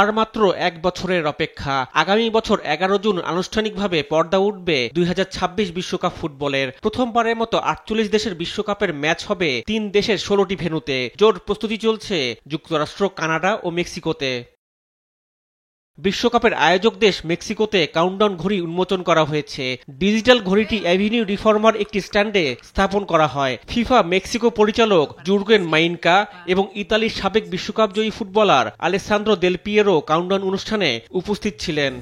আর মাত্র এক বছরের অপেক্ষা। আগামী বছর 11 জুন আনুষ্ঠানিকভাবে পর্দা উঠবে 2026 বিশ্বকাপ ফুটবলের। প্রথমবারের মতো 48 দেশের বিশ্বকাপের ম্যাচ হবে 3 দেশের 16টি ভেন্যুতে। জোর প্রস্তুতি চলছে যুক্তরাষ্ট্র, কানাডা ও মেক্সিকোতে। বিশ্বকাপের আয়োজক দেশ মেক্সিকোতে কাউন্টডাউন ঘড়ি উন্মোচন করা হয়েছে। ডিজিটাল ঘড়িটি অ্যাভিনিউ রিফর্মার একটি স্ট্যান্ডে স্থাপন করা হয়। ফিফা মেক্সিকো পরিচালক জুরগেন মাইনকা এবং ইতালির সাবেক বিশ্বকাপজয়ী footballer Alessandro Del Piero countdown অনুষ্ঠানে উপস্থিত ছিলেন।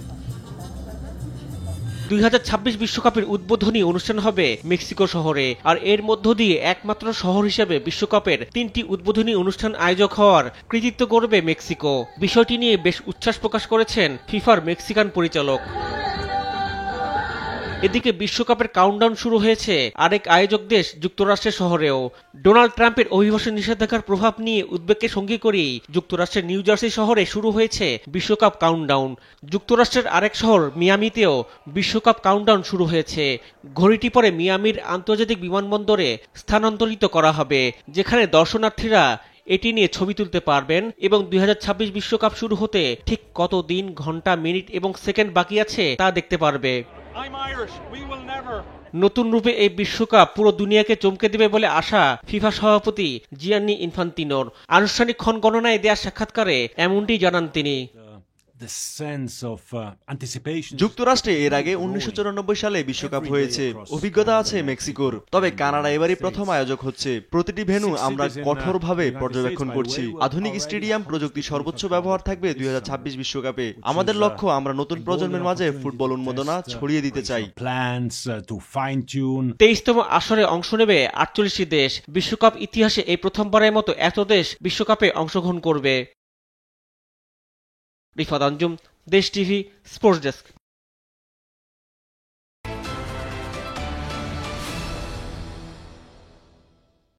2026 বিশ্বকাপের উদ্বোধনী অনুষ্ঠান হবে মেক্সিকো শহরে। আর এর মধ্য দিয়ে একমাত্র শহর হিসেবে বিশ্বকাপের 3টি উদ্বোধনী অনুষ্ঠান আয়োজক হওয়ার কৃতিত্ব করবে মেক্সিকো। বিষয়টি নিয়ে বেশ উচ্ছ্বাস প্রকাশ করেছেন ফিফার মেক্সিকান পরিচালক। এদিকে বিশ্বকাপের কাউন্টডাউন শুরু হয়েছে আরেক আয়োজক দেশ যুক্তরাষ্ট্রের শহরেও। ডোনাল্ড ট্রাম্পের অভিবাসন নিষেধাজ্ঞার প্রভাব নিয়ে উদ্বেগকে সঙ্গী করেই যুক্তরাষ্ট্রের নিউ জার্সি শহরে শুরু হয়েছে বিশ্বকাপ কাউন্টডাউন। যুক্তরাষ্ট্রের আরেক শহর মিয়ামিতেও বিশ্বকাপ কাউন্টডাউন শুরু হয়েছে। ঘড়িটি পরে মিয়ামির আন্তর্জাতিক বিমানবন্দরে স্থানান্তরিত করা হবে, যেখানে দর্শনার্থীরা এটি নিয়ে ছবি তুলতে পারবেন এবং 2026 বিশ্বকাপ শুরু হতে ঠিক কত দিন, ঘন্টা, মিনিট এবং সেকেন্ড বাকি আছে তা দেখতে পারবে। নতুন রূপে এই বিশ্বকাপ পুরো দুনিয়াকে চমকে দেবে বলে আশা ফিফা সভাপতি জিয়ান্নি ইনফান্তিনোর। আনুষ্ঠানিক ক্ষণগণনায় দেয়া সাক্ষাৎকারে এমনটি জানান তিনি। যুক্তরাষ্ট্রে এর আগে 1994 সালে বিশ্বকাপ হয়েছে, অভিজ্ঞতা আছে মেক্সিকোর। তবে কানাডা এবারই প্রথম আয়োজক হচ্ছে। প্রতিটি ভেন্যু আমরা কঠোরভাবে পর্যবেক্ষণ করছি। আধুনিক স্টেডিয়াম, প্রযুক্তি সর্বোচ্চ ব্যবহার থাকবে 2026 বিশ্বকাপে। আমাদের লক্ষ্য আমরা নতুন প্রজন্মের মাঝে ফুটবল উন্মাদনা ছড়িয়ে দিতে চাই। 23তম আসরে অংশ নেবে 48টি দেশ। বিশ্বকাপ ইতিহাসে এই প্রথমবারের মতো এত দেশ বিশ্বকাপে অংশগ্রহণ করবে। রিফাত আঞ্জুম, দেশ টিভি, স্পোর্টস ডেস্ক।